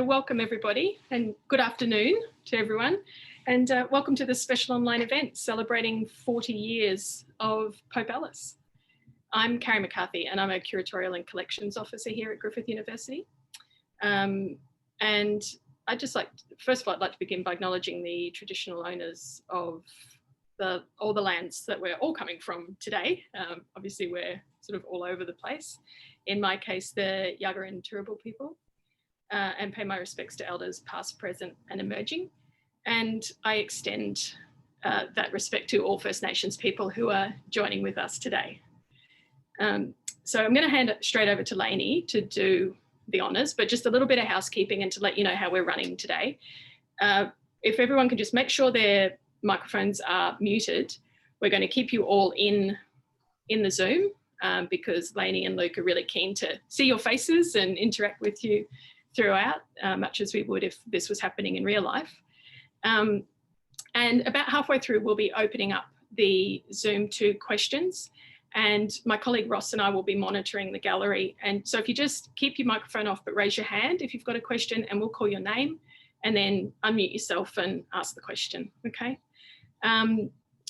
Welcome everybody and good afternoon to everyone, and welcome to this special online event celebrating 40 years of Pope Alice. I'm Carrie McCarthy and I'm a Curatorial and Collections Officer here at Griffith University. And I'd just like, first of all, I'd like to begin by acknowledging the traditional owners of all the lands that we're all coming from today. Obviously we're sort of all over the place. In my case, the Yagara and Turrbal people. And pay my respects to elders past, present and emerging. And I extend that respect to all First Nations people who are joining with us today. So I'm going to hand it straight over to Laini to do the honours, but just a little bit of housekeeping and to let you know how we're running today. If everyone can just make sure their microphones are muted, we're going to keep you all in the Zoom because Laini and Luke are really keen to see your faces and interact with you throughout, much as we would if this was happening in real life. And about halfway through, we'll be opening up the Zoom to questions, and my colleague Ross and I will be monitoring the gallery. And so if you just keep your microphone off, but raise your hand if you've got a question, and we'll call your name and then unmute yourself and ask the question, okay?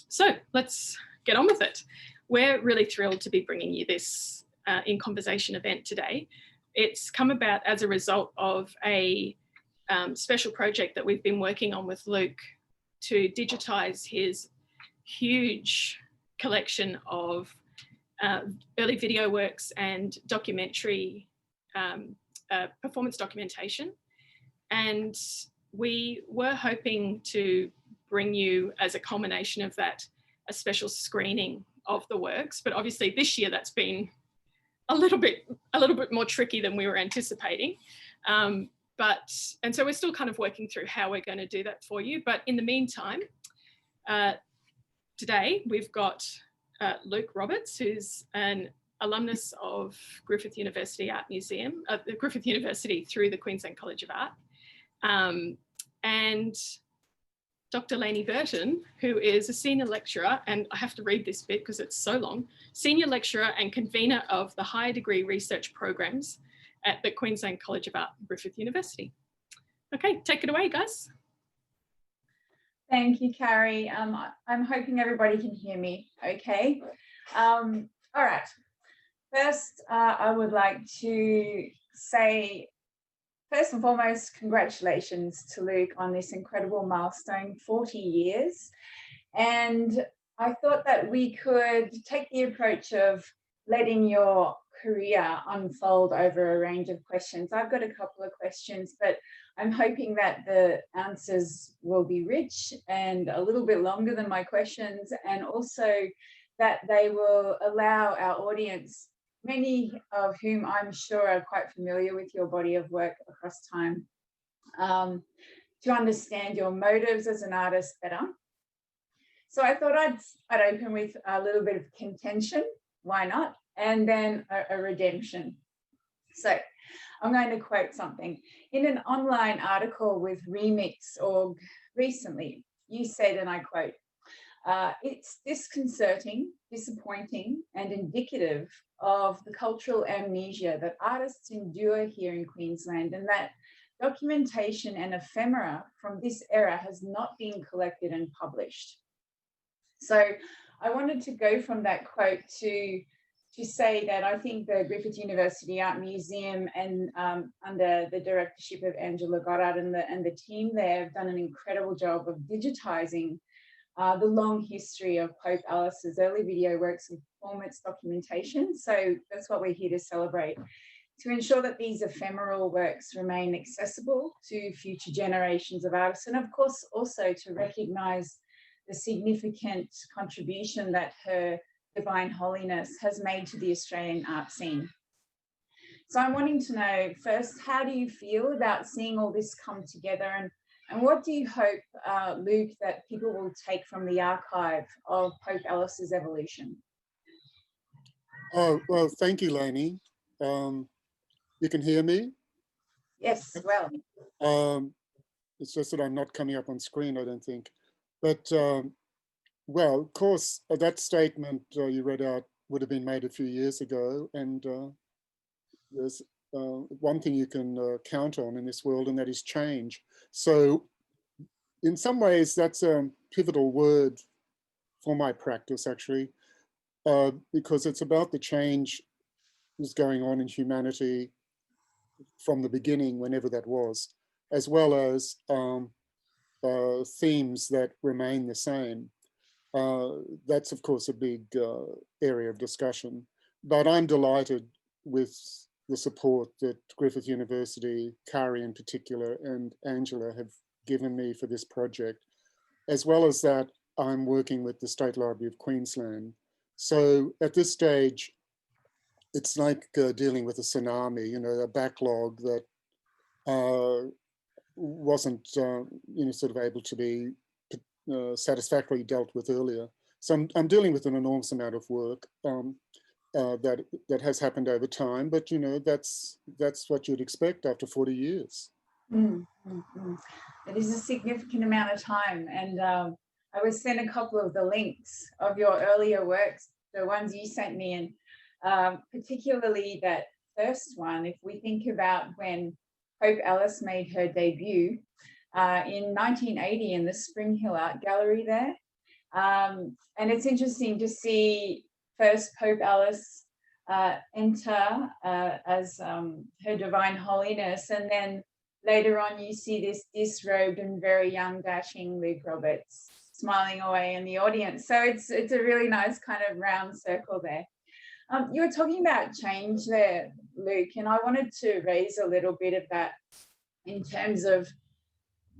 So let's get on with it. We're really thrilled to be bringing you this in conversation event today. It's come about as a result of a special project that we've been working on with Luke to digitise his huge collection of early video works and documentary performance documentation. And we were hoping to bring you, as a culmination of that, a special screening of the works. But obviously this year that's been a little bit more tricky than we were anticipating. And so we're still kind of working through how we're going to do that for you. But in the meantime, today we've got Luke Roberts, who's an alumnus of Griffith University Art Museum, Griffith University through the Queensland College of Art. And Dr Laini Burton, who is a senior lecturer, and I have to read this bit because it's so long, senior lecturer and convener of the higher degree research programs at the Queensland College of Art, Griffith University. Okay, take it away, guys. Thank you, Carrie. I'm hoping everybody can hear me okay. All right. First, I would like to say, first and foremost, congratulations to Luke on this incredible milestone, 40 years. And I thought that we could take the approach of letting your career unfold over a range of questions. I've got a couple of questions, but I'm hoping that the answers will be rich and a little bit longer than my questions, and also that they will allow our audience, many of whom I'm sure are quite familiar with your body of work across time, to understand your motives as an artist better. So I thought I'd open with a little bit of contention, why not? And then a redemption. So I'm going to quote something. In an online article with Remix.org recently, you said, and I quote, "It's disconcerting, disappointing, and indicative of the cultural amnesia that artists endure here in Queensland, and that documentation and ephemera from this era has not been collected and published." So I wanted to go from that quote to say that I think the Griffith University Art Museum, and under the directorship of Angela Goddard and the team there, have done an incredible job of digitising the long history of Pope Alice's early video works and performance documentation. So that's what we're here to celebrate, to ensure that these ephemeral works remain accessible to future generations of artists, and of course also to recognise the significant contribution that Her Divine Holiness has made to the Australian art scene. So I'm wanting to know first, how do you feel about seeing all this come together, and what do you hope, Luke, that people will take from the archive of Pope Alice's evolution? Oh, well, thank you, Laini. You can hear me? Yes, well. It's just that I'm not coming up on screen, I don't think. But, well, of course, that statement you read out would have been made a few years ago, and there's one thing you can count on in this world, and that is change. So in some ways, that's a pivotal word for my practice, actually, because it's about the change that's going on in humanity from the beginning, whenever that was, as well as themes that remain the same. That's, of course, a big area of discussion. But I'm delighted with the support that Griffith University, Kari in particular, and Angela have given me for this project, as well as that I'm working with the State Library of Queensland. So at this stage, it's like dealing with a tsunami, you know, a backlog that wasn't, you know, sort of able to be satisfactorily dealt with earlier. So I'm dealing with an enormous amount of work that has happened over time, but you know, that's what you'd expect after 40 years. It is a significant amount of time, and I was sent a couple of the links of your earlier works, the ones you sent me, and particularly that first one. If we think about when Hope Ellis made her debut in 1980 in the Spring Hill Art Gallery there. And it's interesting to see first Pope Ellis enter as her divine holiness, and then later on you see this disrobed and very young, dashing Luke Roberts smiling away in the audience. So it's a really nice kind of round circle there. You were talking about change there, Luke, and I wanted to raise a little bit of that in terms of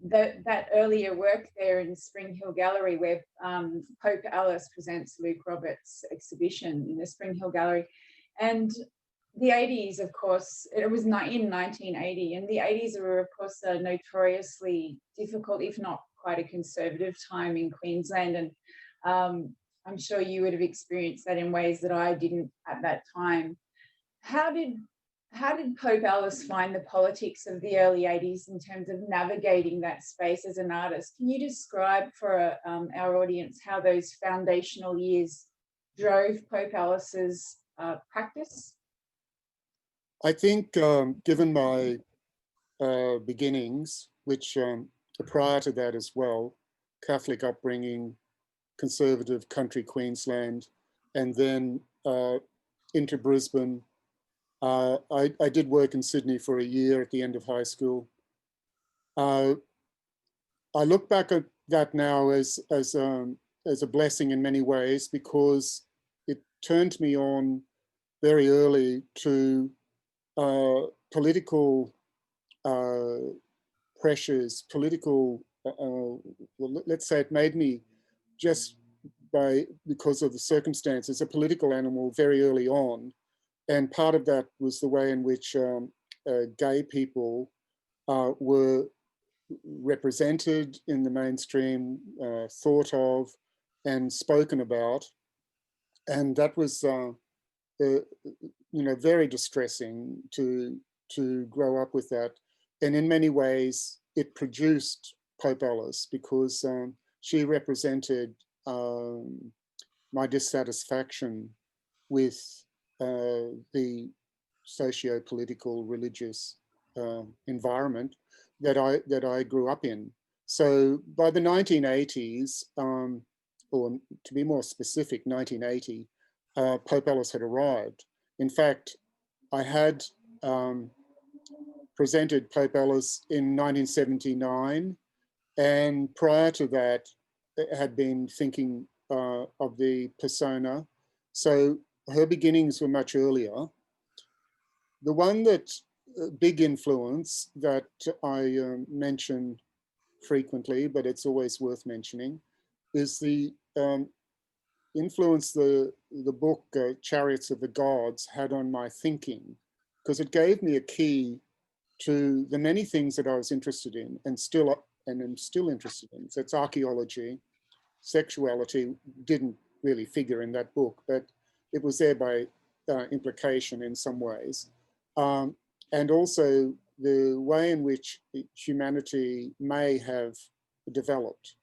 that earlier work there in Spring Hill Gallery, where Pope Alice presents Luke Roberts' exhibition in the Spring Hill Gallery. And the 80s, of course, it was in 1980, and the 80s were, of course, a notoriously difficult, if not quite a conservative time in Queensland. And I'm sure you would have experienced that in ways that I didn't at that time. How did Pope Alice find the politics of the early 80s in terms of navigating that space as an artist? Can you describe for our audience how those foundational years drove Pope Alice's practice? I think, given my beginnings, which prior to that as well, Catholic upbringing, conservative country Queensland, and then into Brisbane. I did work in Sydney for a year at the end of high school. I look back at that now as a blessing in many ways, because it turned me on very early to political pressures, political, well, let's say it made me, just because of the circumstances, a political animal very early on. And part of that was the way in which gay people were represented in the mainstream, thought of and spoken about. And that was, you know, very distressing to grow up with that. And in many ways, it produced Pope Alice, because she represented my dissatisfaction with the socio-political religious environment that I grew up in. So by the 1980s, or to be more specific, 1980, Pope Alice had arrived. In fact, I had presented Pope Alice in 1979, and prior to that, had been thinking of the persona. So her beginnings were much earlier. The one that big influence that I mention frequently, but it's always worth mentioning, is the influence the book Chariots of the Gods had on my thinking, because it gave me a key to the many things that I was interested in and am still interested in. So it's archaeology. Sexuality didn't really figure in that book, but it was there by implication in some ways. And also the way in which humanity may have developed.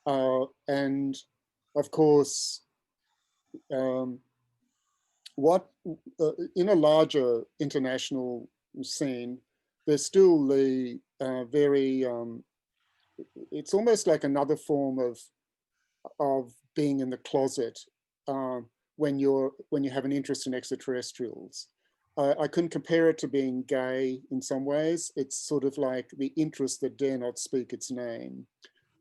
And of course, what in a larger international scene, there's still the very, it's almost like another form of being in the closet when you have an interest in extraterrestrials. I couldn't compare it to being gay in some ways. It's sort of like the interest that dare not speak its name,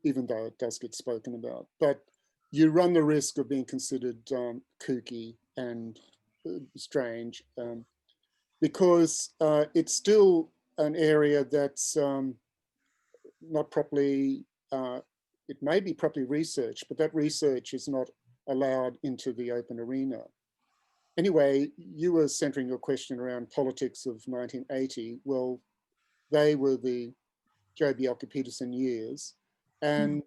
even though it does get spoken about. But you run the risk of being considered kooky and strange because it's still an area that's not properly, it may be properly researched, but that research is not allowed into the open arena. Anyway, you were centering your question around politics of 1980. Well, they were the Joh Bjelke-Petersen years. And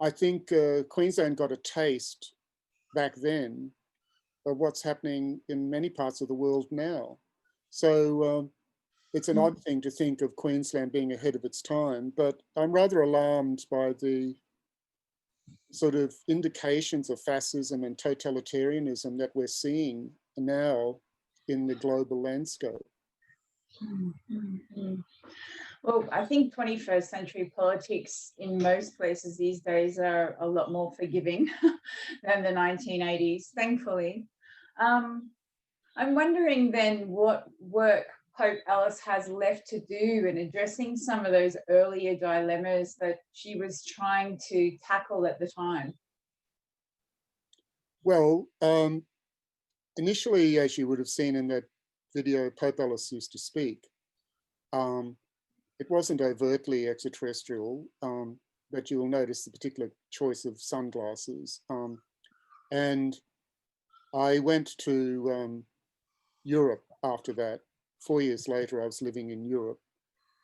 I think Queensland got a taste back then of what's happening in many parts of the world now. So it's an odd thing to think of Queensland being ahead of its time, but I'm rather alarmed by the sort of indications of fascism and totalitarianism that we're seeing now in the global landscape. Well, I think 21st century politics in most places these days are a lot more forgiving than the 1980s, thankfully. I'm wondering then what work Pope Alice has left to do in addressing some of those earlier dilemmas that she was trying to tackle at the time. Well, initially, as you would have seen in that video Pope Alice used to speak, it wasn't overtly extraterrestrial, but you will notice the particular choice of sunglasses. And I went to Europe after that. 4 years later, I was living in Europe,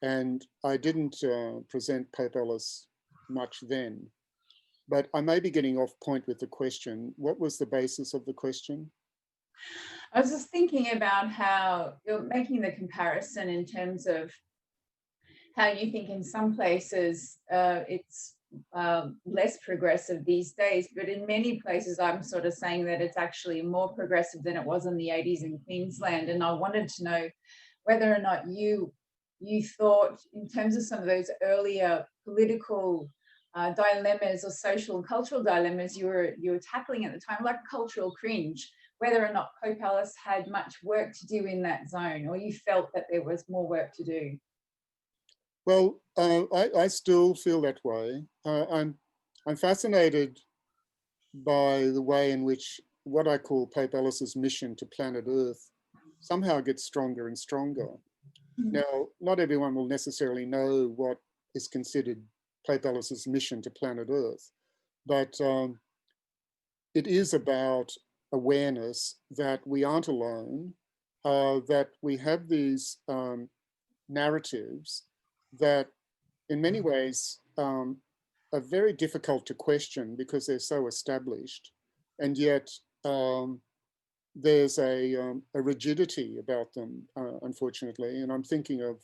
and I didn't present Pope Alice much then. But I may be getting off point with the question. What was the basis of the question? I was just thinking about how you're making the comparison in terms of how you think in some places it's less progressive these days, but in many places I'm sort of saying that it's actually more progressive than it was in the 80s in Queensland. And I wanted to know whether or not you thought in terms of some of those earlier political dilemmas or social and cultural dilemmas you were tackling at the time, like cultural cringe, whether or not Pope Alice had much work to do in that zone, or you felt that there was more work to do. Well, I still feel that way. I'm fascinated by the way in which what I call Pope Alice's mission to planet Earth somehow gets stronger and stronger. Now, not everyone will necessarily know what is considered Pope Alice's mission to planet Earth, but it is about awareness that we aren't alone, that we have these narratives that in many ways are very difficult to question because they're so established. And yet there's a rigidity about them, unfortunately. And I'm thinking of,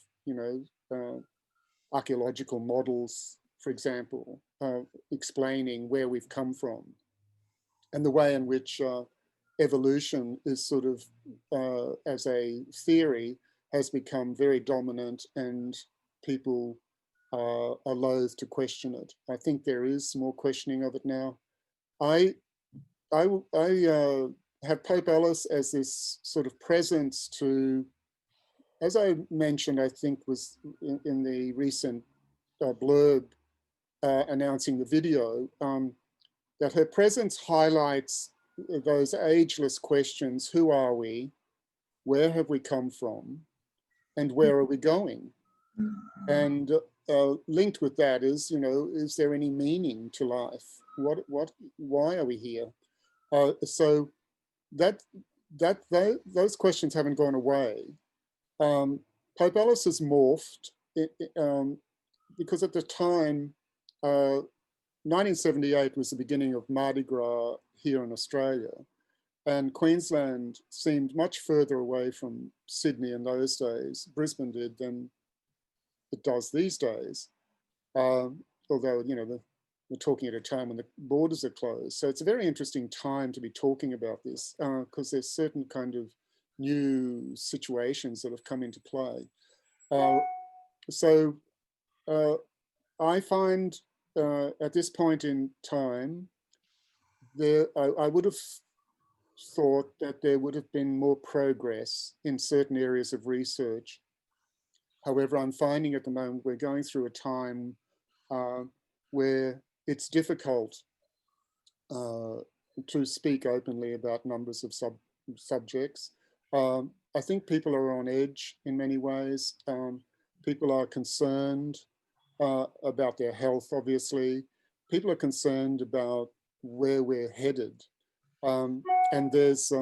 archaeological models, for example, explaining where we've come from and the way in which evolution is sort of, as a theory, has become very dominant and people are loath to question it. I think there is more questioning of it now. I have Pope Alice as this sort of presence to, as I mentioned, I think was in the recent blurb announcing the video, that her presence highlights those ageless questions: who are we? Where have we come from? And where are we going? And linked with that is, is there any meaning to life? Why are we here? So those questions haven't gone away. Pope Alice has morphed because at the time, 1978 was the beginning of Mardi Gras here in Australia, and Queensland seemed much further away from Sydney in those days, Brisbane did, than it does these days. Although, we're talking at a time when the borders are closed. So it's a very interesting time to be talking about this because there's certain kind of new situations that have come into play. So I find at this point in time, I would have thought that there would have been more progress in certain areas of research. However, I'm finding at the moment we're going through a time where it's difficult to speak openly about numbers of subjects. I think people are on edge in many ways. People are concerned about their health, obviously. People are concerned about where we're headed. And there's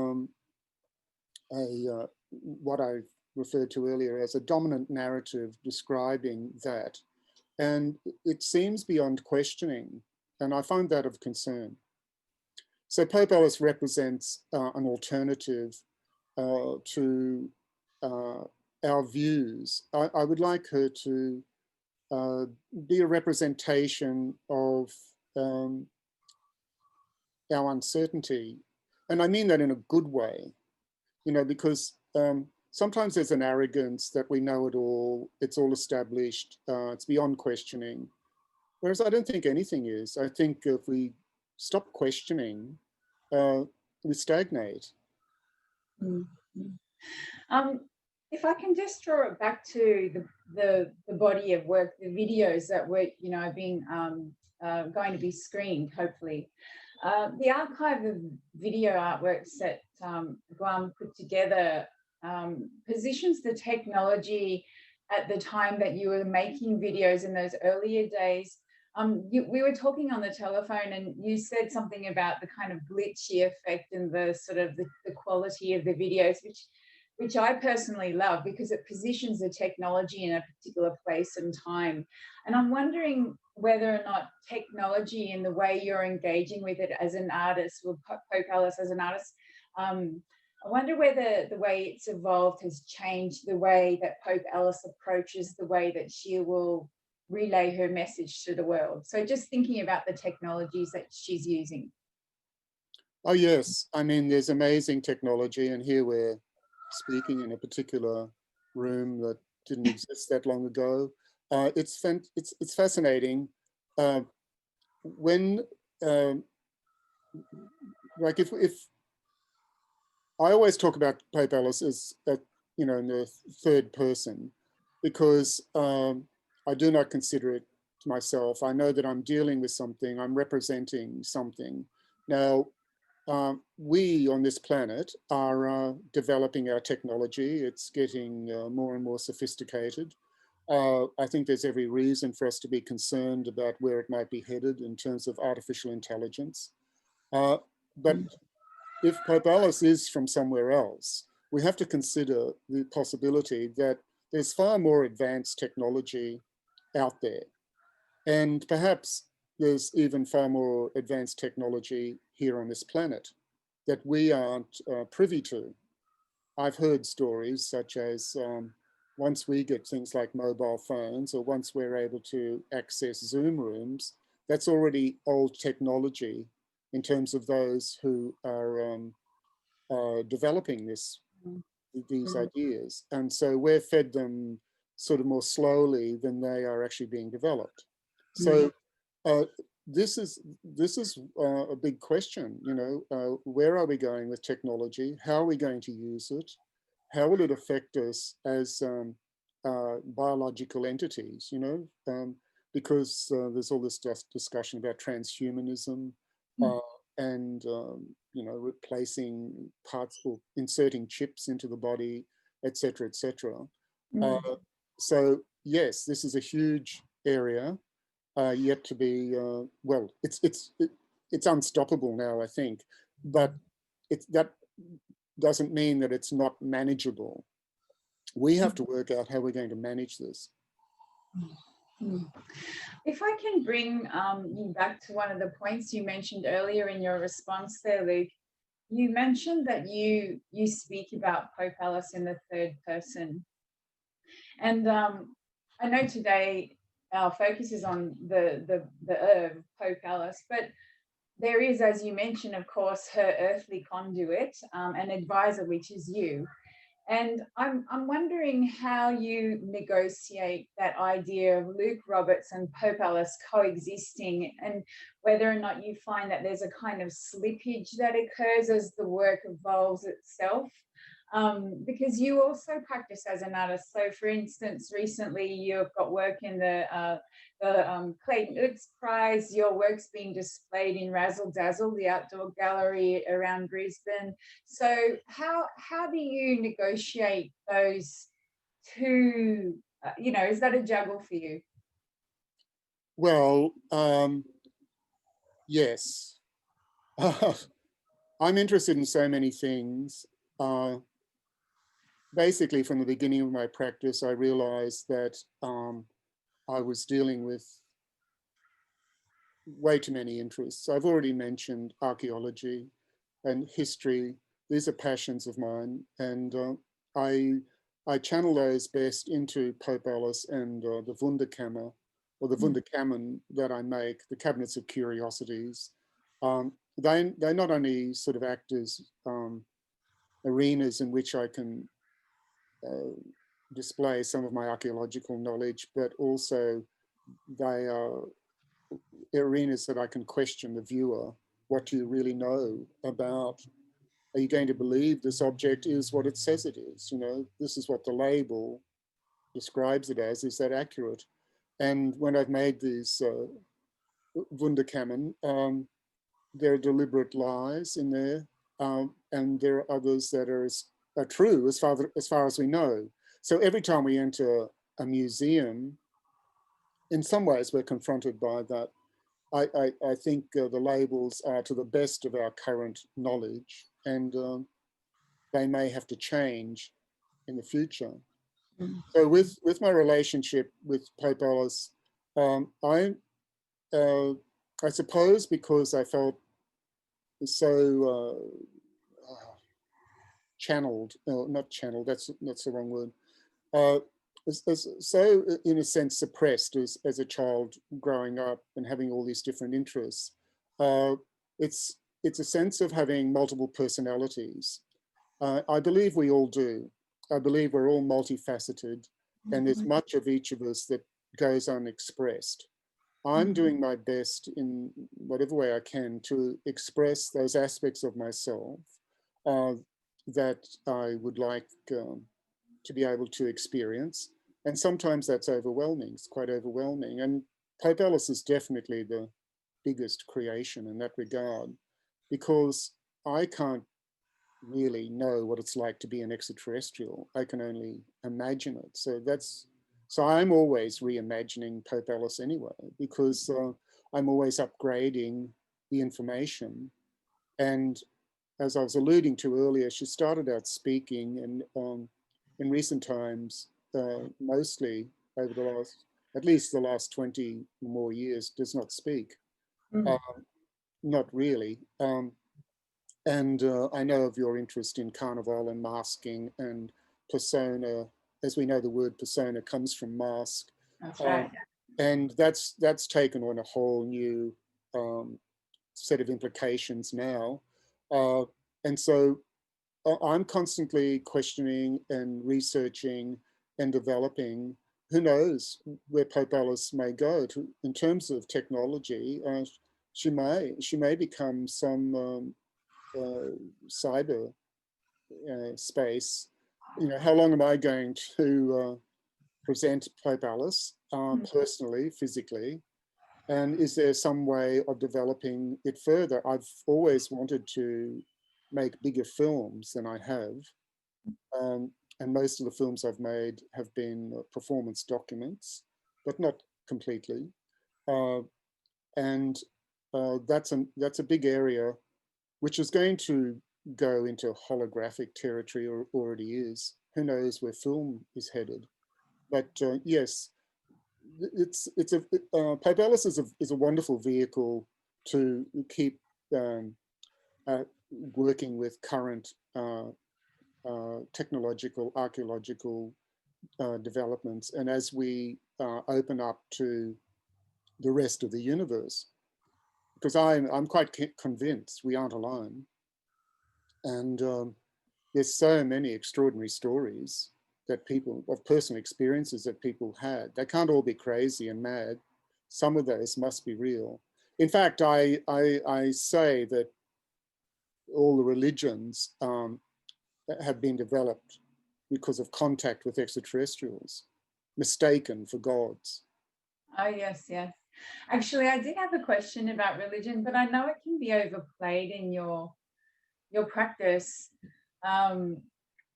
what I referred to earlier as a dominant narrative describing that. And it seems beyond questioning, and I find that of concern. So Pope Alice represents an alternative to our views. I would like her to be a representation of our uncertainty. And I mean that in a good way, you know, because sometimes there's an arrogance that we know it all, it's all established, it's beyond questioning. Whereas I don't think anything is. I think if we stop questioning, we stagnate. If I can just draw it back to the body of work, the videos that were, you know, being going to be screened, hopefully. The archive of video artworks that Guam put together positions the technology at the time that you were making videos in those earlier days. We were talking on the telephone and you said something about the kind of glitchy effect and the sort of the quality of the videos, which I personally love because it positions the technology in a particular place and time. And I'm wondering whether or not technology and the way you're engaging with it as an artist, with Pope Alice as an artist, I wonder whether the way it's evolved has changed the way that Pope Alice approaches the way that she will relay her message to the world. So just thinking about the technologies that she's using. Oh yes, I mean there's amazing technology, and here we're speaking in a particular room that didn't exist that long ago. It's fascinating. When like if I always talk about Pope Alice as you know, in the third person, because I do not consider it to myself. I know that I'm dealing with something, I'm representing something. Now, we on this planet are developing our technology. It's getting more and more sophisticated. I think there's every reason for us to be concerned about where it might be headed in terms of artificial intelligence. But if Pope Alice is from somewhere else, we have to consider the possibility that there's far more advanced technology out there. And perhaps there's even far more advanced technology here on this planet that we aren't privy to. I've heard stories such as once we get things like mobile phones, or once we're able to access Zoom rooms, that's already old technology in terms of those who are developing these ideas. And so we're fed them sort of more slowly than they are actually being developed. So this is a big question, you know, where are we going with technology? How are we going to use it? How will it affect us as biological entities, you know? Because there's all this discussion about transhumanism and, you know, replacing parts or inserting chips into the body, etc., etc. So yes, this is a huge area. Yet to be, well, it's unstoppable now, I think, but that doesn't mean that it's not manageable. We have to work out how we're going to manage this. If I can bring you back to one of the points you mentioned earlier in your response there, Luke, you mentioned that you speak about Pope Alice in the third person. And I know today our focus is on the Pope Alice, but there is, as you mentioned, of course, her earthly conduit, an advisor, which is you. And I'm wondering how you negotiate that idea of Luke Roberts and Pope Alice coexisting, and whether or not you find that there's a kind of slippage that occurs as the work evolves itself. Because you also practice as an artist. So, for instance, recently you've got work in the Clayton Utz Prize. Your work's being displayed in Razzle Dazzle, the outdoor gallery around Brisbane. So, how do you negotiate those two? Is that a juggle for you? Well, yes. I'm interested in so many things. Basically, from the beginning of my practice, I realized that I was dealing with way too many interests. I've already mentioned archaeology and history. These are passions of mine, and I channel those best into Pope Alice and the Wunderkammer, or the Wunderkammern that I make, the cabinets of curiosities. They not only sort of act as arenas in which I can display some of my archaeological knowledge, but also they are arenas that I can question the viewer. What do you really know about? Are you going to believe this object is what it says it is? You know, this is what the label describes it as. Is that accurate? And when I've made these Wunderkammern, there are deliberate lies in there, and there are others that are true as far as we know. So every time we enter a museum, in some ways we're confronted by that. I think the labels are to the best of our current knowledge, and they may have to change in the future. So with my relationship with Pope Alice, I suppose because I felt so channeled, not channeled, that's the wrong word, so in a sense suppressed as a child growing up and having all these different interests. It's a sense of having multiple personalities. I believe we all do. I believe we're all multifaceted, and there's much of each of us that goes unexpressed. I'm doing my best in whatever way I can to express those aspects of myself that I would like to be able to experience. And sometimes that's overwhelming, it's quite overwhelming. And Pope Alice is definitely the biggest creation in that regard, because I can't really know what it's like to be an extraterrestrial. I can only imagine it. So I'm always reimagining Pope Alice anyway, because I'm always upgrading the information. And as I was alluding to earlier, she started out speaking, and in recent times, mostly over the last, at least the last 20 more years, does not speak. Not really. And I know of your interest in carnival and masking and persona. As we know, the word persona comes from mask. That's right. And that's taken on a whole new set of implications now. And so I'm constantly questioning and researching and developing. Who knows where Pope Alice may go in terms of technology. She may become some cyber space. You know, how long am I going to present Pope Alice personally, physically? And is there some way of developing it further? I've always wanted to make bigger films than I have. And most of the films I've made have been performance documents, but not completely. And that's a big area, which is going to go into holographic territory, or already is. Who knows where film is headed? But yes, Pope Alice is a wonderful vehicle to keep working with current technological, archaeological developments, and as we open up to the rest of the universe, because I'm quite convinced we aren't alone, and there's so many extraordinary stories that people, of personal experiences that people had. They can't all be crazy and mad. Some of those must be real. In fact, I say that all the religions have been developed because of contact with extraterrestrials, mistaken for gods. Oh, yes, yes. Actually, I did have a question about religion, but I know it can be overplayed in your practice.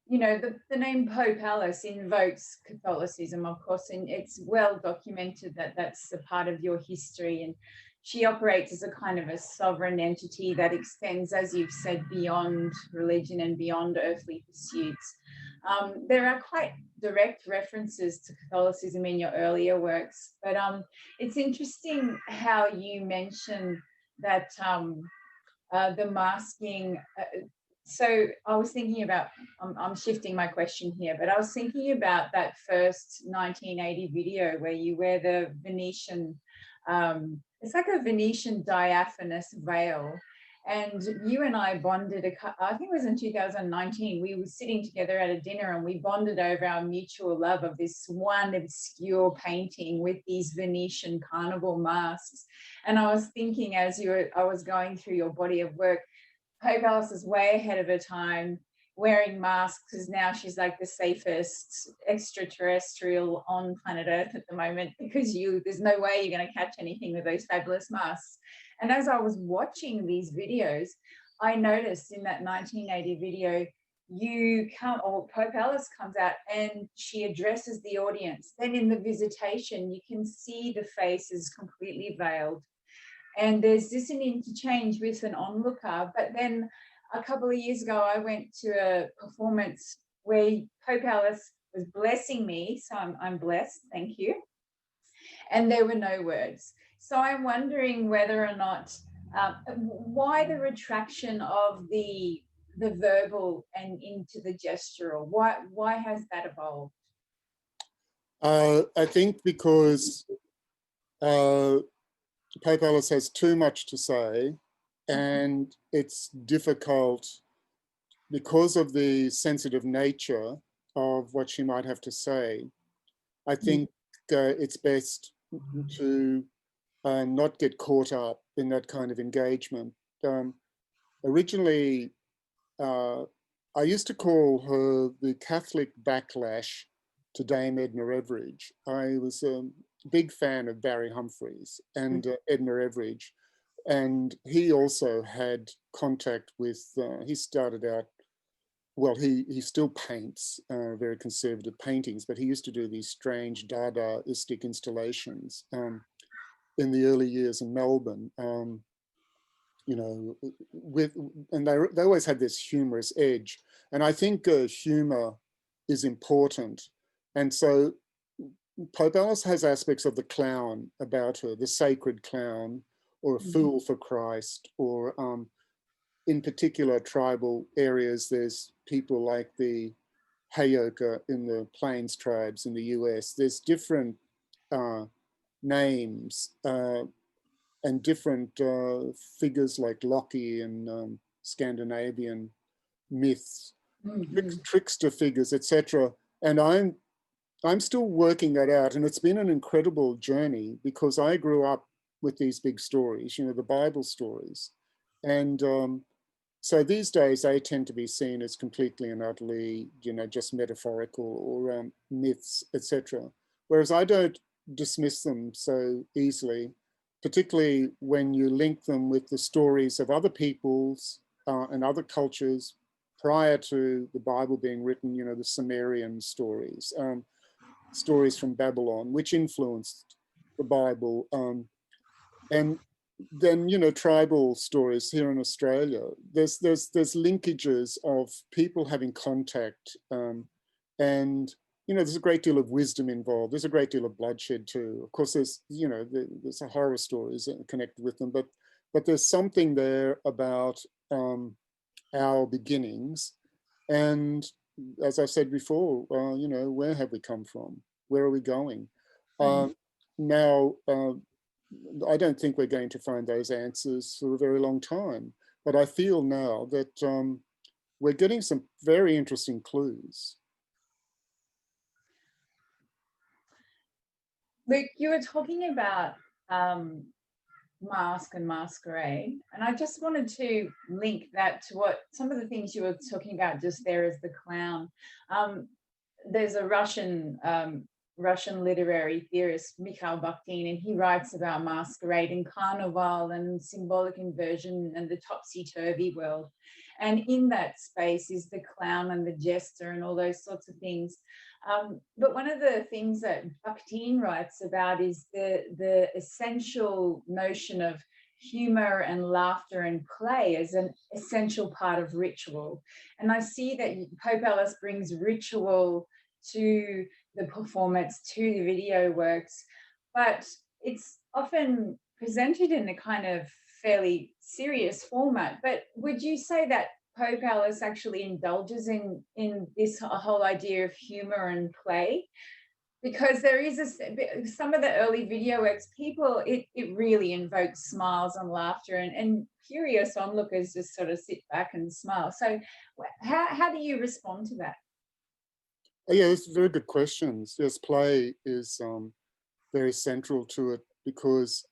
You know, the name Pope Alice invokes Catholicism, of course, and it's well documented that that's a part of your history. And she operates as a kind of a sovereign entity that extends, as you've said, beyond religion and beyond earthly pursuits. There are quite direct references to Catholicism in your earlier works, but it's interesting how you mention that the masking. So I was thinking about, I'm shifting my question here, but I was thinking about that first 1980 video where you wear the Venetian, it's like a Venetian diaphanous veil. And you and I bonded, I think it was in 2019, we were sitting together at a dinner and we bonded over our mutual love of this one obscure painting with these Venetian carnival masks. And I was thinking as I was going through your body of work, Pope Alice is way ahead of her time, wearing masks because now she's like the safest extraterrestrial on planet Earth at the moment, because there's no way you're going to catch anything with those fabulous masks. And as I was watching these videos, I noticed in that 1980 video, Pope Alice comes out and she addresses the audience. Then in the visitation, you can see the face is completely veiled. And there's this an interchange with an onlooker. But then a couple of years ago, I went to a performance where Pope Alice was blessing me. So I'm blessed, thank you. And there were no words. So I'm wondering whether or not, why the retraction of the verbal and into the gestural? Why has that evolved? I think because Pope Alice has too much to say, and it's difficult because of the sensitive nature of what she might have to say. I think it's best to not get caught up in that kind of engagement. Originally, I used to call her the Catholic backlash to Dame Edna Everage. I was a big fan of Barry Humphries and Edna Everage, and he also had contact with, he started out, well, he still paints very conservative paintings, but he used to do these strange Dadaistic installations in the early years in Melbourne. You know, and they always had this humorous edge. And I think humor is important. And so Pope Alice has aspects of the clown about her, the sacred clown, or a fool for Christ, or in particular tribal areas, there's people like the Hayoka in the Plains tribes in the US. There's different names and different figures like Loki and Scandinavian myths, trickster figures, etc. And I'm still working that out, and it's been an incredible journey because I grew up with these big stories, you know, the Bible stories, and so these days they tend to be seen as completely and utterly, you know, just metaphorical or myths, etc. Whereas I don't dismiss them so easily, particularly when you link them with the stories of other peoples and other cultures prior to the Bible being written, you know, the Sumerian stories, stories from Babylon, which influenced the Bible. And then, you know, tribal stories here in Australia, there's linkages of people having contact and, you know, there's a great deal of wisdom involved. There's a great deal of bloodshed too. Of course, there's, you know, there's a horror stories connected with them, but there's something there about our beginnings. And as I said before, you know, where have we come from? Where are we going? Now, I don't think we're going to find those answers for a very long time, but I feel now that we're getting some very interesting clues. Luke, you were talking about mask and masquerade, and I just wanted to link that to what some of the things you were talking about just there as the clown. There's a Russian literary theorist, Mikhail Bakhtin, and he writes about masquerade and carnival and symbolic inversion and the topsy-turvy world. And in that space is the clown and the jester and all those sorts of things. But one of the things that Bakhtin writes about is the essential notion of humor and laughter and play as an essential part of ritual. And I see that Pope Alice brings ritual to the performance, to the video works, but it's often presented in a kind of fairly serious format. But would you say that Pope Alice actually indulges in this whole idea of humor and play? Because there is some of the early video works, people, it really invokes smiles and laughter, and curious onlookers just sort of sit back and smile. So how do you respond to that? Yeah, it's very good questions. Yes, play is very central to it, because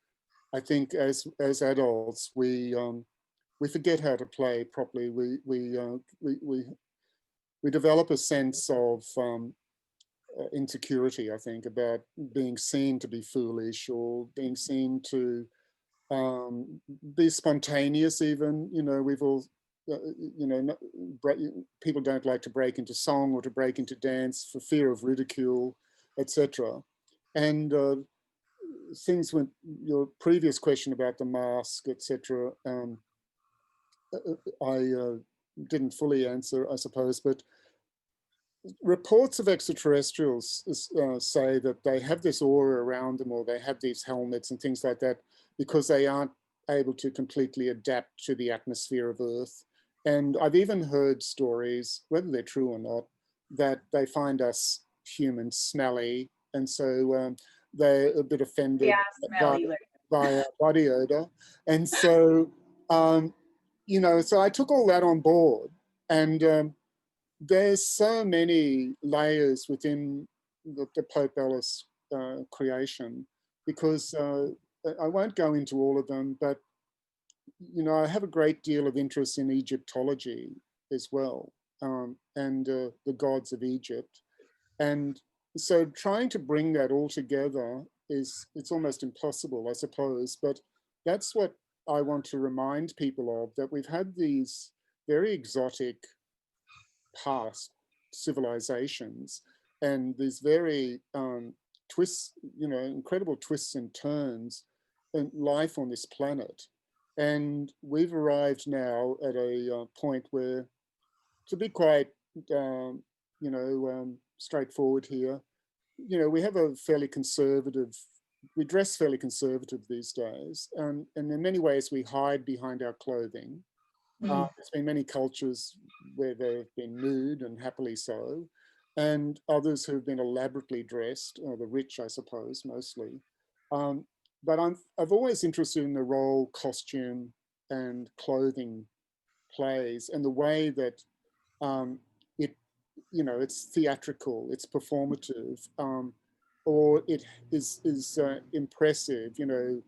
I think as adults we forget how to play properly. We develop a sense of insecurity, I think, about being seen to be foolish or being seen to be spontaneous. Even, you know, we've all you know, people don't like to break into song or to break into dance for fear of ridicule, etc. And things with your previous question about the mask, etc. I didn't fully answer, I suppose, but reports of extraterrestrials say that they have this aura around them, or they have these helmets and things like that, because they aren't able to completely adapt to the atmosphere of Earth. And I've even heard stories, whether they're true or not, that they find us humans smelly, and so they're a bit offended by our body odor. And so, you know, so I took all that on board, and there's so many layers within the Pope Alice creation, because I won't go into all of them, but you know, I have a great deal of interest in Egyptology as well, and the gods of Egypt. And so trying to bring that all together it's almost impossible, I suppose, but that's what I want to remind people of, that we've had these very exotic past civilizations and these very twists, you know, incredible twists and turns in life on this planet. And we've arrived now at a point where, to be quite, you know, straightforward here, you know, we have a fairly conservative, we dress fairly conservative these days, and in many ways we hide behind our clothing. There's been many cultures where they've been nude, and happily so, and others who've been elaborately dressed, or the rich, I suppose, mostly. But I've always interested in the role costume and clothing plays, and the way that it, you know, it's theatrical, it's performative, or it is impressive. You know,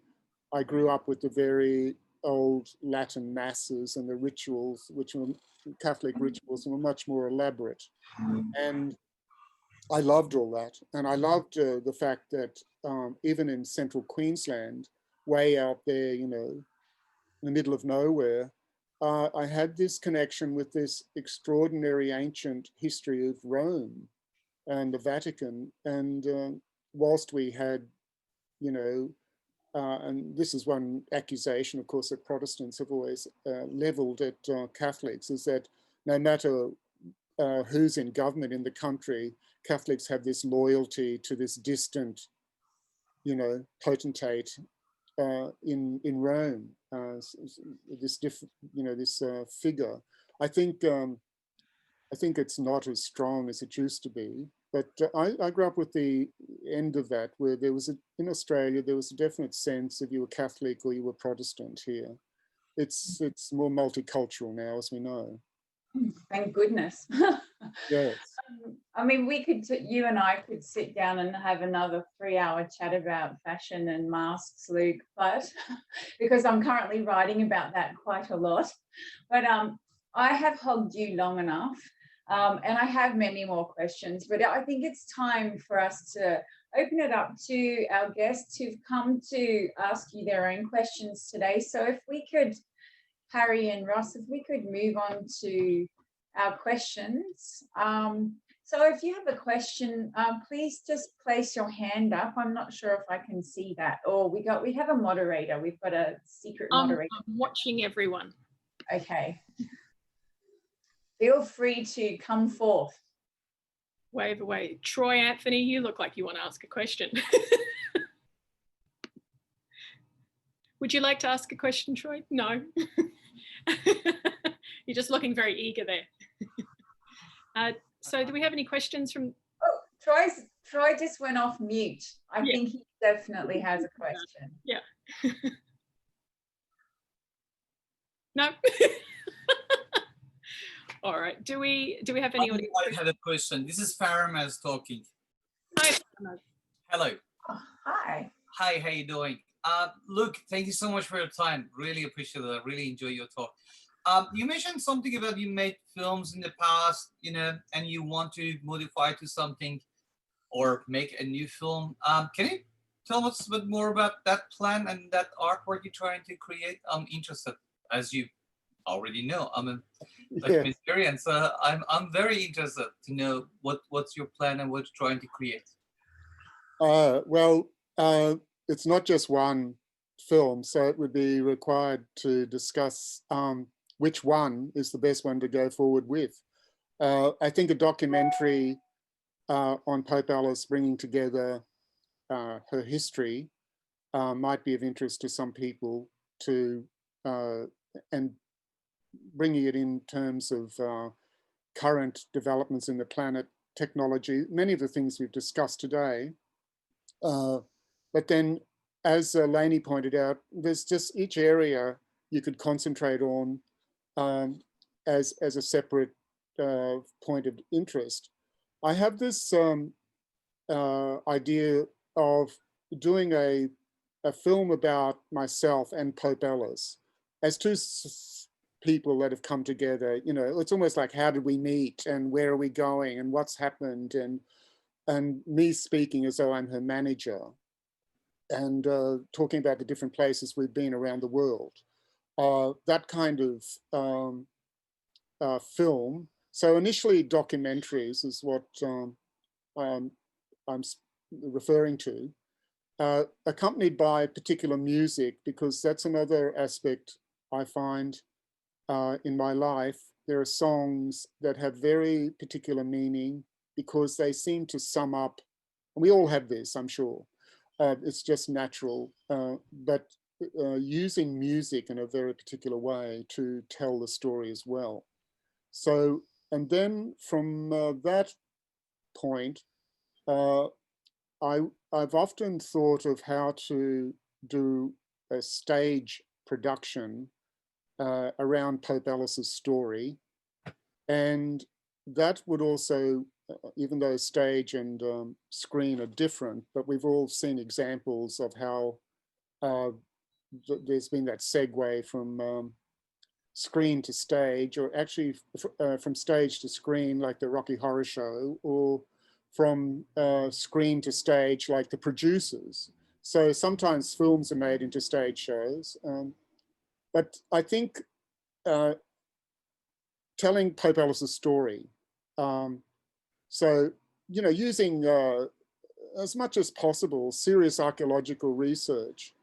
I grew up with the very old Latin masses and the rituals, which were Catholic rituals, and were much more elaborate. And I loved all that. And I loved the fact that even in central Queensland, way out there, you know, in the middle of nowhere, I had this connection with this extraordinary ancient history of Rome and the Vatican. And whilst we had, you know, and this is one accusation, of course, that Protestants have always leveled at Catholics, is that no matter who's in government in the country, Catholics have this loyalty to this distant, you know, potentate in Rome, this you know, this figure. I think it's not as strong as it used to be. But I grew up with the end of that, where there was in Australia, there was a definite sense if you were Catholic or you were Protestant here. It's more multicultural now, as we know. Thank goodness. Yes. I mean, you and I could sit down and have another 3-hour chat about fashion and masks, Luke, but because I'm currently writing about that quite a lot. But I have hogged you long enough, and I have many more questions, but I think it's time for us to open it up to our guests who've come to ask you their own questions today. So if we could, Harry and Ross, if we could move on to our questions. So if you have a question, please just place your hand up. I'm not sure if I can see that. Or we have a moderator. We've got a secret moderator. I'm watching everyone. Okay. Feel free to come forth. Wave away. Troy Anthony, you look like you want to ask a question. Would you like to ask a question, Troy? No. You're just looking very eager there. So do we have any questions from... Oh, Troy just went off mute. I think he definitely has a question. Yeah. No. All right. Do we have any audience? I have a question. This is Faramas talking. Hi. Hello. Oh, hi. Hi, how you doing? Luke, thank you so much for your time. Really appreciate it. I really enjoy your talk. You mentioned something about you made films in the past, and you want to modify to something or make a new film. Can you tell us a bit more about that plan and that artwork you're trying to create? I'm interested, as you already know. I'm a documentarian, so I'm very interested to know what's your plan and what you're trying to create. Well, it's not just one film, so it would be required to discuss which one is the best one to go forward with. I think a documentary on Pope Alice bringing together her history might be of interest to some people, and bringing it in terms of current developments in the planet, technology, many of the things we've discussed today. But then, as Laini pointed out, there's just each area you could concentrate on as a separate point of interest. I have this idea of doing a film about myself and Pope Alice as two people that have come together. It's almost like, how did we meet and where are we going and what's happened, and me speaking as though I'm her manager and talking about the different places we've been around the world. That kind of film. So initially documentaries is what I'm referring to, accompanied by particular music, because that's another aspect I find in my life. There are songs that have very particular meaning because they seem to sum up, and we all have this, I'm sure, it's just natural, but using music in a very particular way to tell the story as well. So, and then from that point, I've often thought of how to do a stage production around Pope Alice's story. And that would also, even though stage and screen are different, but we've all seen examples of how there's been that segue from screen to stage, or actually from stage to screen, like the Rocky Horror Show, or from screen to stage, like The Producers. So sometimes films are made into stage shows. But I think telling Pope Alice's story, so, using as much as possible serious archaeological research.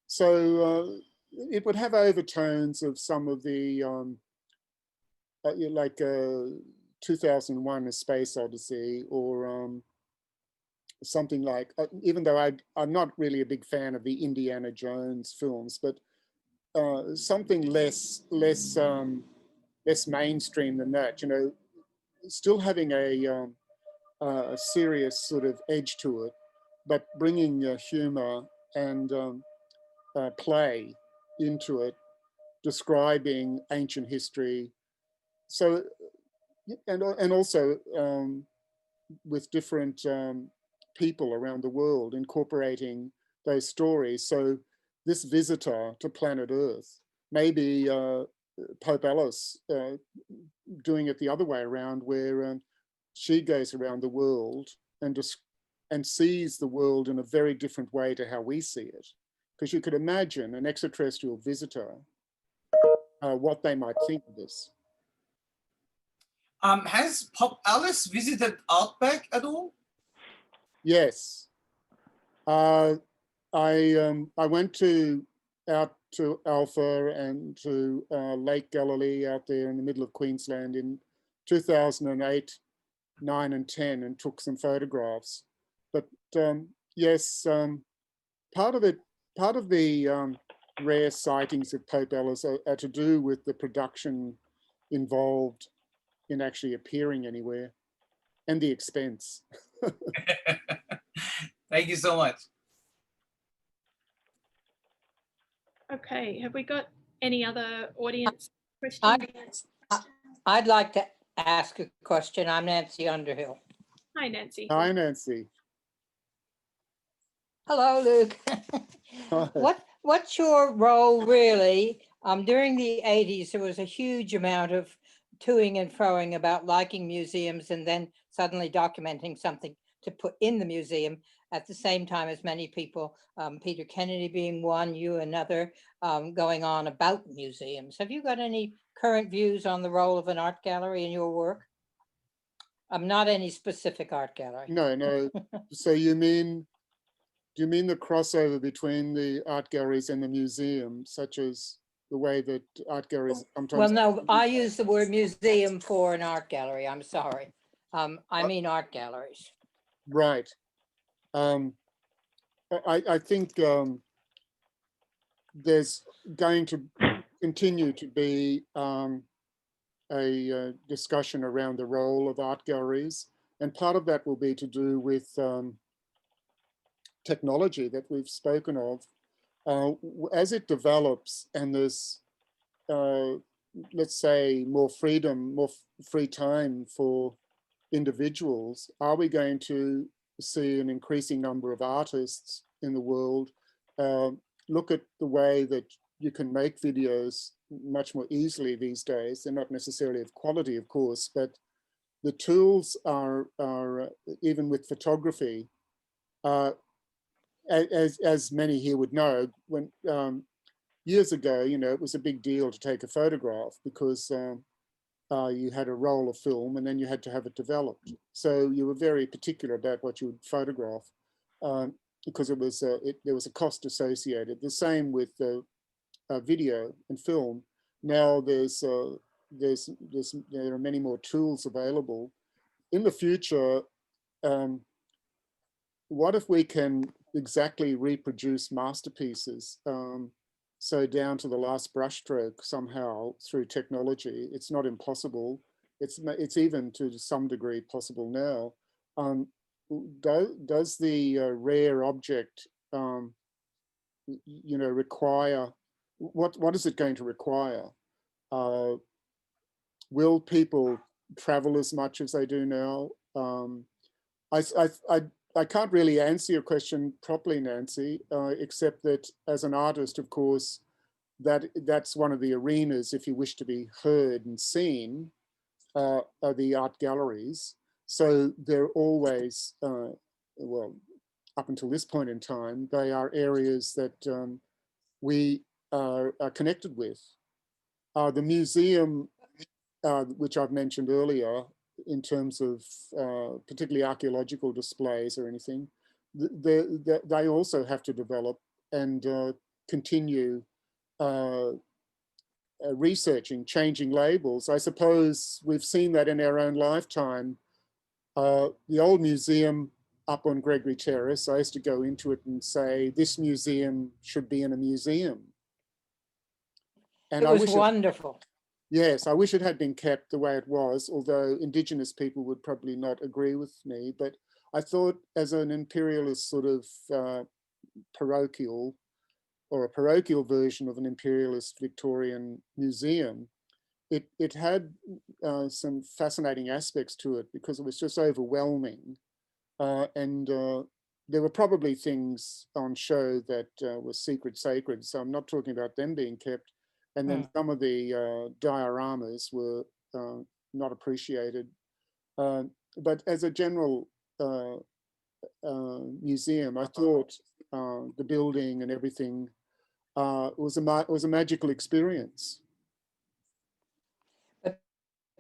So it would have overtones of some of the, like 2001: A Space Odyssey, or something like, even though I'm not really a big fan of the Indiana Jones films, but something less mainstream than that, still having a serious sort of edge to it, but bringing humor and play into it, describing ancient history. So and also with different people around the world incorporating those stories. So this visitor to planet Earth, maybe Pope Alice doing it the other way around, where she goes around the world and sees the world in a very different way to how we see it. Because you could imagine an extraterrestrial visitor, what they might think of this. Has Pope Alice visited Outback at all? Yes. I went out to Alpha and to Lake Galilee out there in the middle of Queensland in 2008, 9 and 10 and took some photographs. But yes, part of the rare sightings of Pope Alice are to do with the production involved in actually appearing anywhere and the expense. Thank you so much. Okay, have we got any other audience questions? I'd like to ask a question. I'm Nancy Underhill. Hi, Nancy. Hi, Nancy. Hello, Luke. What's your role really? During the 80s, there was a huge amount of toing and froing about liking museums and then suddenly documenting something to put in the museum at the same time as many people, Peter Kennedy being one, you another, going on about museums. Have you got any current views on the role of an art gallery in your work? Not any specific art gallery. No. So do you mean the crossover between the art galleries and the museum, such as the way that art galleries sometimes... Well, no, I use the word museum for an art gallery. I'm sorry. I mean art galleries. Right. I think there's going to continue to be a discussion around the role of art galleries. And part of that will be to do with technology that we've spoken of. As it develops and there's, let's say, more freedom, more free time for individuals, are we going to see an increasing number of artists in the world look at the way that you can make videos much more easily these days? They're not necessarily of quality, of course, but the tools are even with photography, as many here would know, when years ago, it was a big deal to take a photograph because you had a roll of film and then you had to have it developed. So you were very particular about what you would photograph because it was there was a cost associated. The same with video and film. Now there are many more tools available. In the future, what if we can exactly reproduce masterpieces? So down to the last brushstroke somehow through technology. It's not impossible. It's even to some degree possible now. Does the rare object, require, what is it going to require? Will people travel as much as they do now? I can't really answer your question properly, Nancy, except that as an artist, of course, that's one of the arenas, if you wish to be heard and seen, are the art galleries. So they're always, well, up until this point in time, they are areas that we are connected with. The museum, which I've mentioned earlier, in terms of particularly archaeological displays or anything, they also have to develop and continue researching, changing labels. I suppose we've seen that in our own lifetime. The old museum up on Gregory Terrace, I used to go into it and say, this museum should be in a museum. And it was wonderful. Yes, I wish it had been kept the way it was, although Indigenous people would probably not agree with me. But I thought as an imperialist sort of parochial, or a parochial version of an imperialist Victorian museum, it had some fascinating aspects to it because it was just overwhelming. And there were probably things on show that were secret sacred. So I'm not talking about them being kept. And then some of the dioramas were not appreciated. But as a general museum, I thought the building and everything was a magical experience. But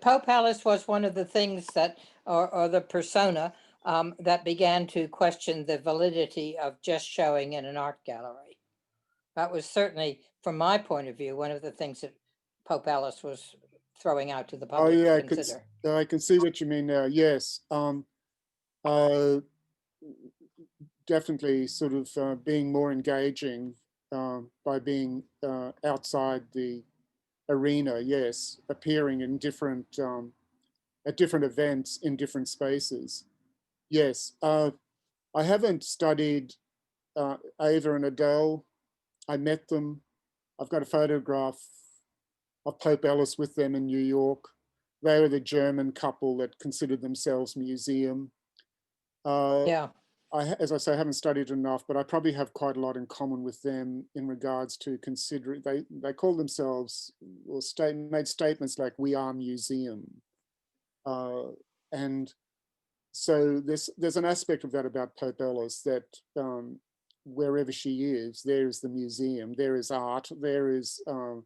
Pope Alice was one of the things that, or the persona that began to question the validity of just showing in an art gallery. That was certainly, from my point of view, one of the things that Pope Alice was throwing out to the Oh public yeah, to consider. I can see what you mean now. Yes, definitely sort of being more engaging by being outside the arena. Yes, appearing in different at different events in different spaces. Yes, I haven't studied Ava and Adele. I met them. I've got a photograph of Pope Alice with them in New York. They were the German couple that considered themselves museum. Yeah. As I say, I haven't studied enough, but I probably have quite a lot in common with them in regards to considering, they call themselves, or made statements like, we are museum. And so there's an aspect of that about Pope Alice, that wherever she is, there is the museum, there is art, there is a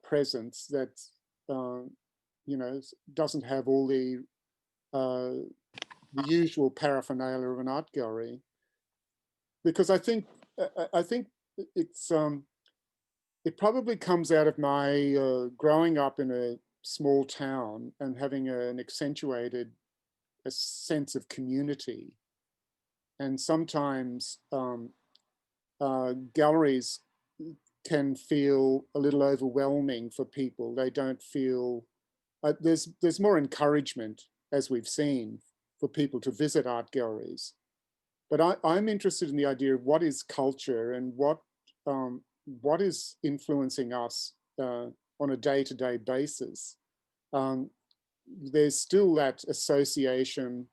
presence that you know, doesn't have all the usual paraphernalia of an art gallery, because I think it's it probably comes out of my growing up in a small town and having an accentuated a sense of community, and sometimes galleries can feel a little overwhelming for people. They don't feel there's more encouragement, as we've seen, for people to visit art galleries. But I'm interested in the idea of what is culture and what is influencing us on a day-to-day basis. There's still that association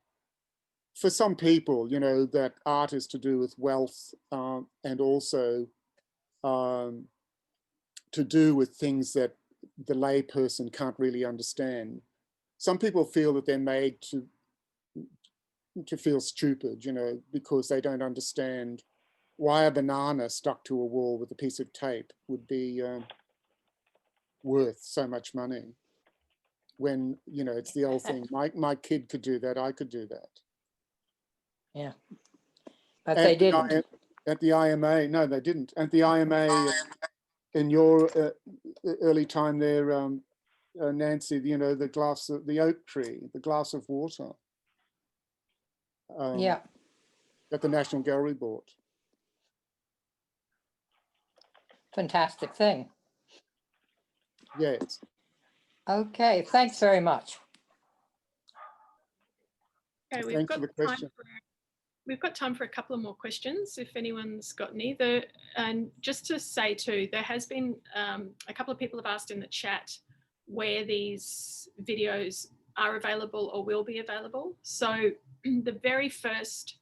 for some people, you know, that art is to do with wealth and also to do with things that the lay person can't really understand. Some people feel that they're made to feel stupid, you know, because they don't understand why a banana stuck to a wall with a piece of tape would be worth so much money. When, you know, it's the old thing, my kid could do that, I could do that. Yeah, but they didn't. At the IMA, no, they didn't. At the IMA, in your early time there, Nancy, you know, the oak tree, the glass of water. Yeah. That the National Gallery bought. Fantastic thing. Yes. Okay, thanks very much. Okay, Thanks for the question. We've got time for a couple of more questions if anyone's got any. And just to say too, there has been a couple of people have asked in the chat where these videos are available or will be available. So the very first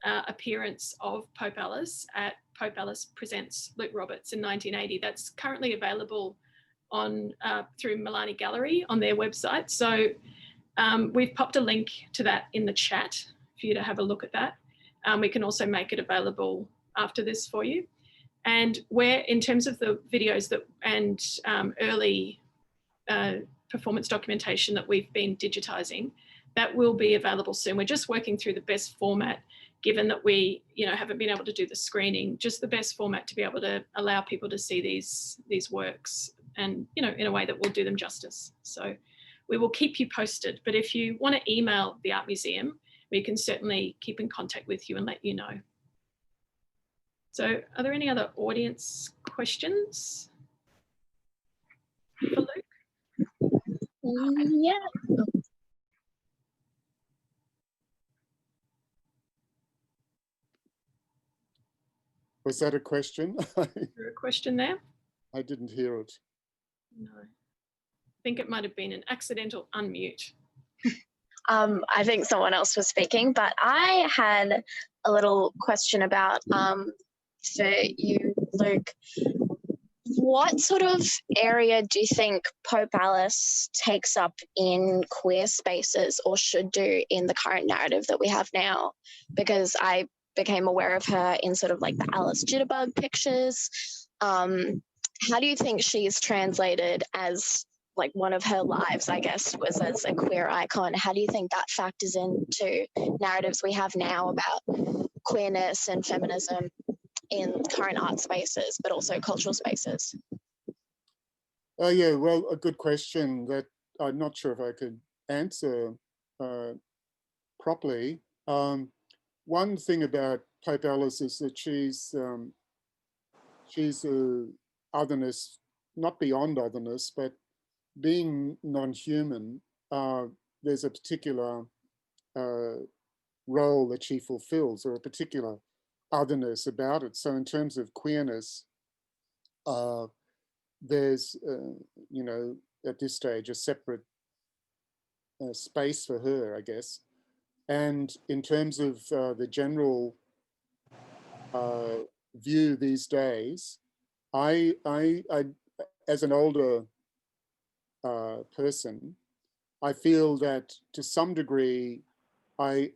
appearance of Pope Alice at Pope Alice Presents Luke Roberts in 1980, that's currently available on through Milani Gallery on their website. So we've popped a link to that in the chat for you to have a look at that. We can also make it available after this for you. And where, in terms of the videos that and early performance documentation that we've been digitising, that will be available soon. We're just working through the best format, given that we, you know, haven't been able to do the screening, just the best format to be able to allow people to see these works and, you know, in a way that will do them justice. So we will keep you posted. But if you want to email the Art Museum, we can certainly keep in contact with you and let you know. So are there any other audience questions for Luke? Yeah. Was that a question? Is there a question there? I didn't hear it. No. I think it might have been an accidental unmute. I think someone else was speaking, but I had a little question about for you, Luke. What sort of area do you think Pope Alice takes up in queer spaces, or should do in the current narrative that we have now? Because I became aware of her in sort of like the Alice Jitterbug pictures. How do you think she's translated as, like, one of her lives, I guess, was as a queer icon? How do you think that factors into narratives we have now about queerness and feminism in current art spaces, but also cultural spaces? Oh yeah, well, a good question that I'm not sure if I could answer properly. One thing about Pope Alice is that she's a otherness, not beyond otherness, but being non-human. There's a particular role that she fulfills, or a particular otherness about it. So in terms of queerness, there's, you know, at this stage, a separate space for her, I guess. And in terms of the general view these days, I as an older person, I feel that to some degree, I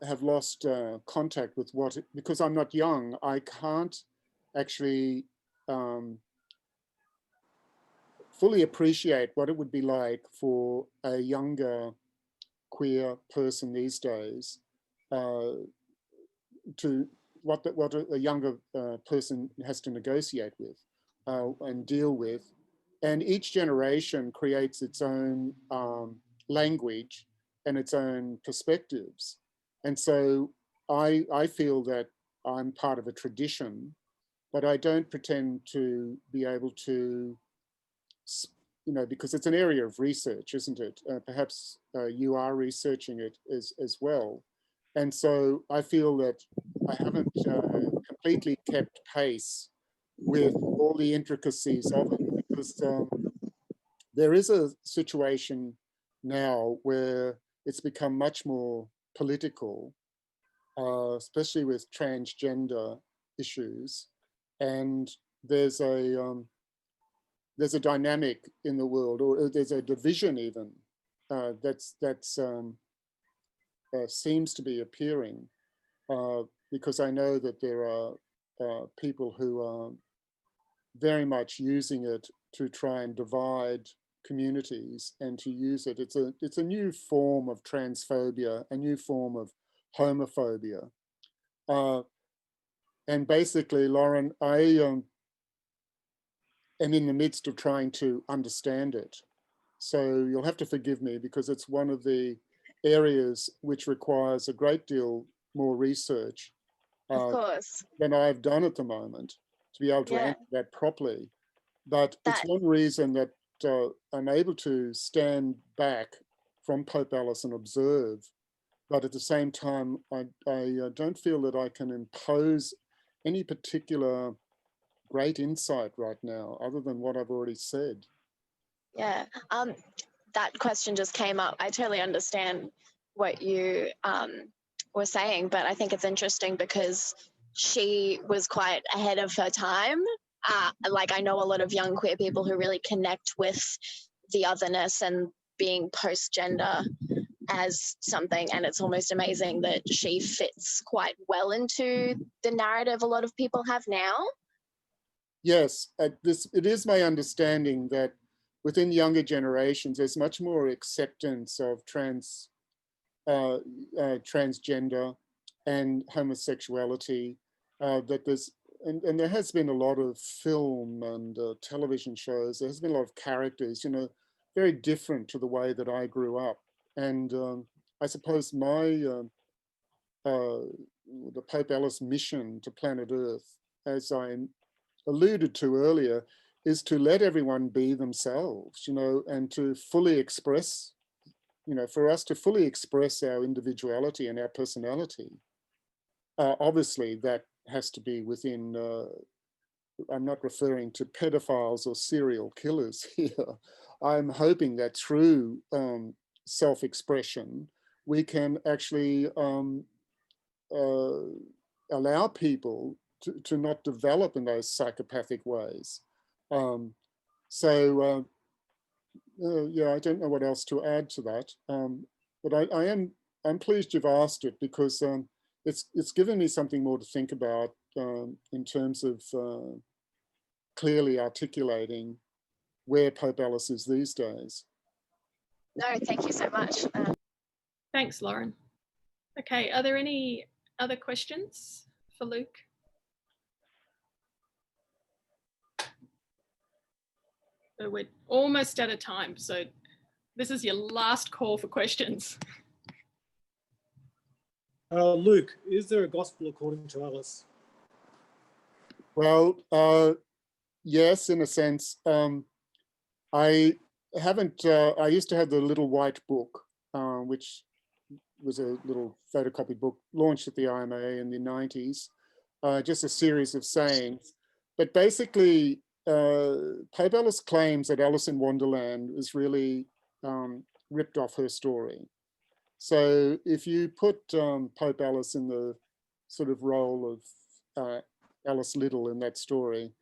have lost contact with what, because I'm not young, I can't actually fully appreciate what it would be like for a younger queer person these days to what a younger person has to negotiate with and deal with. And each generation creates its own language and its own perspectives. And so I feel that I'm part of a tradition, but I don't pretend to be able to, you know, because it's an area of research, isn't it? Perhaps you are researching it as well. And so I feel that I haven't completely kept pace with all the intricacies of it, because there is a situation now where it's become much more political, especially with transgender issues. And there's a dynamic in the world, or there's a division even that's seems to be appearing, because I know that there are people who are very much using it to try and divide communities and to use it. It's a new form of transphobia, a new form of homophobia. And basically, Lauren, I am in the midst of trying to understand it. So you'll have to forgive me, because it's one of the areas which requires a great deal more research Of course. than I've done at the moment to be able to answer that properly. But it's one reason that I'm able to stand back from Pope Alice and observe. But at the same time, I don't feel that I can impose any particular great insight right now, other than what I've already said. Yeah. That question just came up. I totally understand what you were saying, but I think it's interesting because she was quite ahead of her time. Like, I know a lot of young queer people who really connect with the otherness and being post-gender as something, and it's almost amazing that she fits quite well into the narrative a lot of people have now. Yes, it is my understanding that within younger generations, there's much more acceptance of transgender and homosexuality. That there's and there has been a lot of film and television shows. There has been a lot of characters, you know, very different to the way that I grew up. And I suppose the Pope Alice mission to planet Earth, as I alluded to earlier, is to let everyone be themselves, you know, and to fully express, you know, for us to fully express our individuality and our personality. Obviously, that has to be within I'm not referring to pedophiles or serial killers here. I'm hoping that through self-expression, we can actually allow people to not develop in those psychopathic ways. Yeah, I don't know what else to add to that, but I'm pleased you've asked it, because it's given me something more to think about in terms of clearly articulating where Pope Alice is these days. No, thank you so much. Thanks, Lauren. Okay, are there any other questions for Luke? So we're almost out of time, so this is your last call for questions. Luke, is there a gospel according to Alice? Well, yes, in a sense. I haven't, I used to have the little white book, which was a little photocopied book launched at the IMA in the 90s, just a series of sayings. But basically, Pope Alice claims that Alice in Wonderland is really ripped off her story. So if you put Pope Alice in the sort of role of Alice Liddell in that story,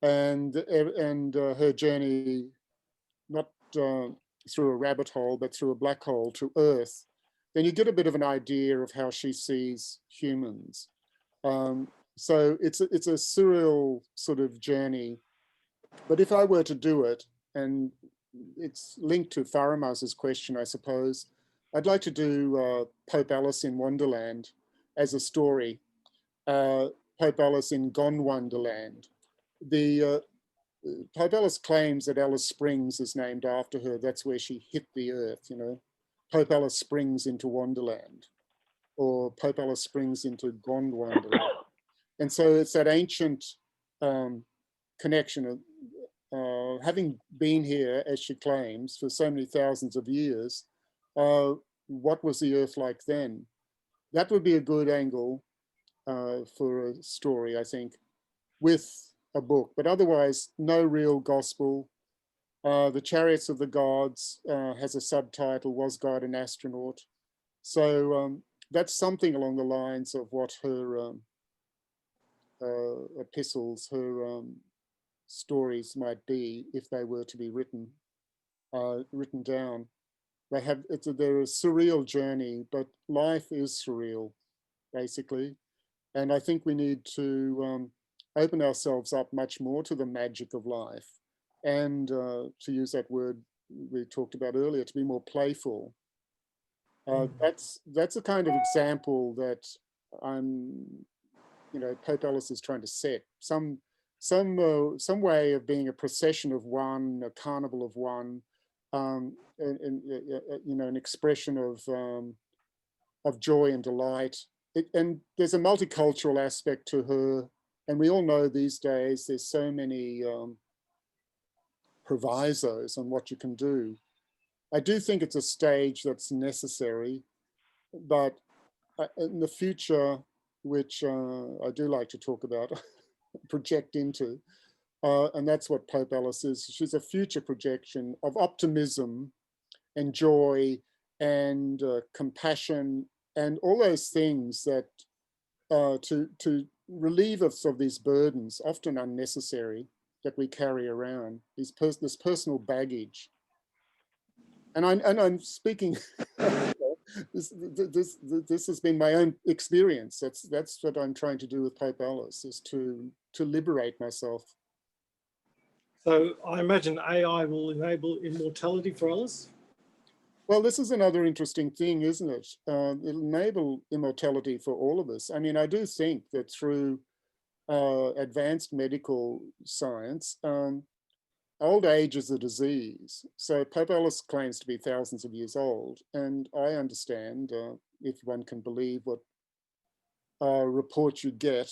and her journey, not through a rabbit hole, but through a black hole to Earth, then you get a bit of an idea of how she sees humans. So it's a surreal sort of journey. But if I were to do it, and it's linked to Faramar's question, I suppose, I'd like to do Pope Alice in Wonderland as a story, Pope Alice in Gone Wonderland. The Pope Alice claims that Alice Springs is named after her. That's where she hit the earth, you know. Pope Alice Springs into Wonderland, or Pope Alice Springs into Gone Wonderland. And so it's that ancient connection of having been here, as she claims, for so many thousands of years. What was the earth like then? That would be a good angle for a story, I think, with a book, but otherwise no real gospel. The Chariots of the Gods has a subtitle, Was God an Astronaut? So that's something along the lines of what her epistles, her stories might be if they were to be written down. They're a surreal journey, but life is surreal, basically. And I think we need to open ourselves up much more to the magic of life, and to use that word we talked about earlier, to be more playful. That's a kind of example that Pope Alice is trying to set. Some way of being a procession of one, a carnival of one, an expression of joy and delight. And there's a multicultural aspect to her. And we all know these days there's so many provisos on what you can do. I do think it's a stage that's necessary, but in the future, which I do like to talk about, project into, and that's what Pope Alice is. She's a future projection of optimism and joy and compassion and all those things that to relieve us of these burdens, often unnecessary, that we carry around, this personal baggage. And I'm speaking, this has been my own experience. That's what I'm trying to do with Pope Alice, is to liberate myself. So I imagine AI will enable immortality for Alice? Well, this is another interesting thing, isn't it? It'll enable immortality for all of us. I mean, I do think that through advanced medical science, old age is a disease. So Pope Alice claims to be thousands of years old. And I understand, if one can believe what reports you get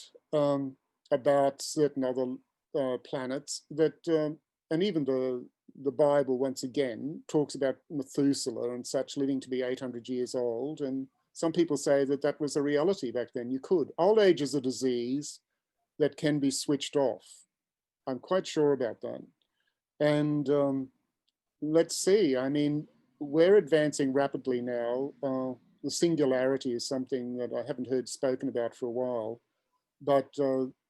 about certain other planets, that, and even the Bible, once again, talks about Methuselah and such living to be 800 years old. And some people say that that was a reality back then. You could. Old age is a disease that can be switched off. I'm quite sure about that. And let's see, I mean, we're advancing rapidly now. The singularity is something that I haven't heard spoken about for a while, but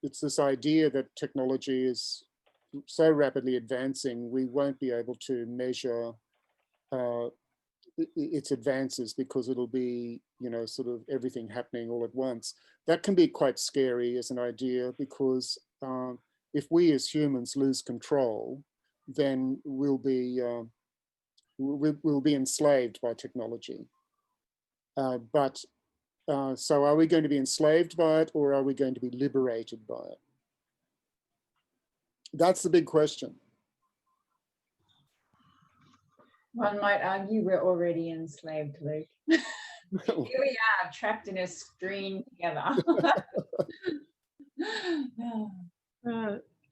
it's this idea that technology is so rapidly advancing, we won't be able to measure its advances because it'll be, you know, sort of everything happening all at once. That can be quite scary as an idea, because if we as humans lose control, then we'll be enslaved by technology. So are we going to be enslaved by it, or are we going to be liberated by it? That's the big question. One might argue we're already enslaved, Luke. Here we are, trapped in a screen together.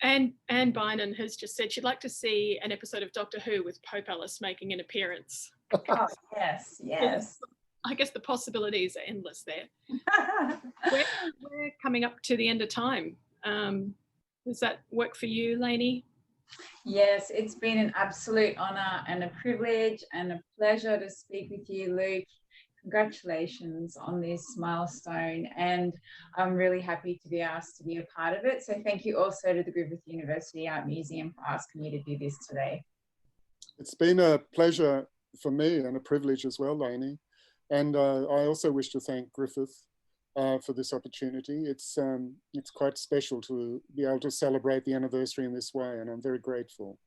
Anne Bynum has just said she'd like to see an episode of Doctor Who with Pope Alice making an appearance. Oh, yes, yes. I guess the possibilities are endless there. We're coming up to the end of time. Does that work for you, Laini? Yes, it's been an absolute honour and a privilege and a pleasure to speak with you, Luke. Congratulations on this milestone, and I'm really happy to be asked to be a part of it. So thank you also to the Griffith University Art Museum for asking me to do this today. It's been a pleasure for me and a privilege as well, Laini. And I also wish to thank Griffith for this opportunity. It's quite special to be able to celebrate the anniversary in this way, and I'm very grateful.